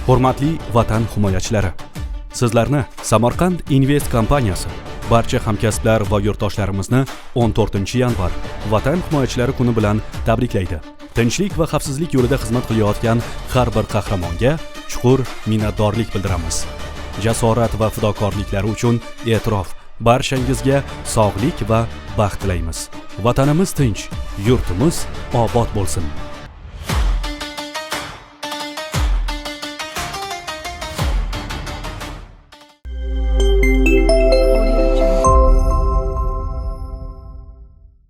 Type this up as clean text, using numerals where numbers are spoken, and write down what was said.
Hurmatli vatan himoyachilari, sizlarni Samarqand Invest kompaniyasi barcha hamkasblar va yurtdoshlarimizni 14-yanvar Vatan himoyachilari kuni bilan tabriklaydi. Tinchlik va xavfsizlik yo'lida xizmat qilayotgan har bir qahramonga chuqur minnatdorlik bildiramiz. Jasorat va fidokorliklari uchun e'tirof. Barchangizga sog'lik va baxt tilaymiz. Vatanimiz tinch, yurtimiz obod bo'lsin.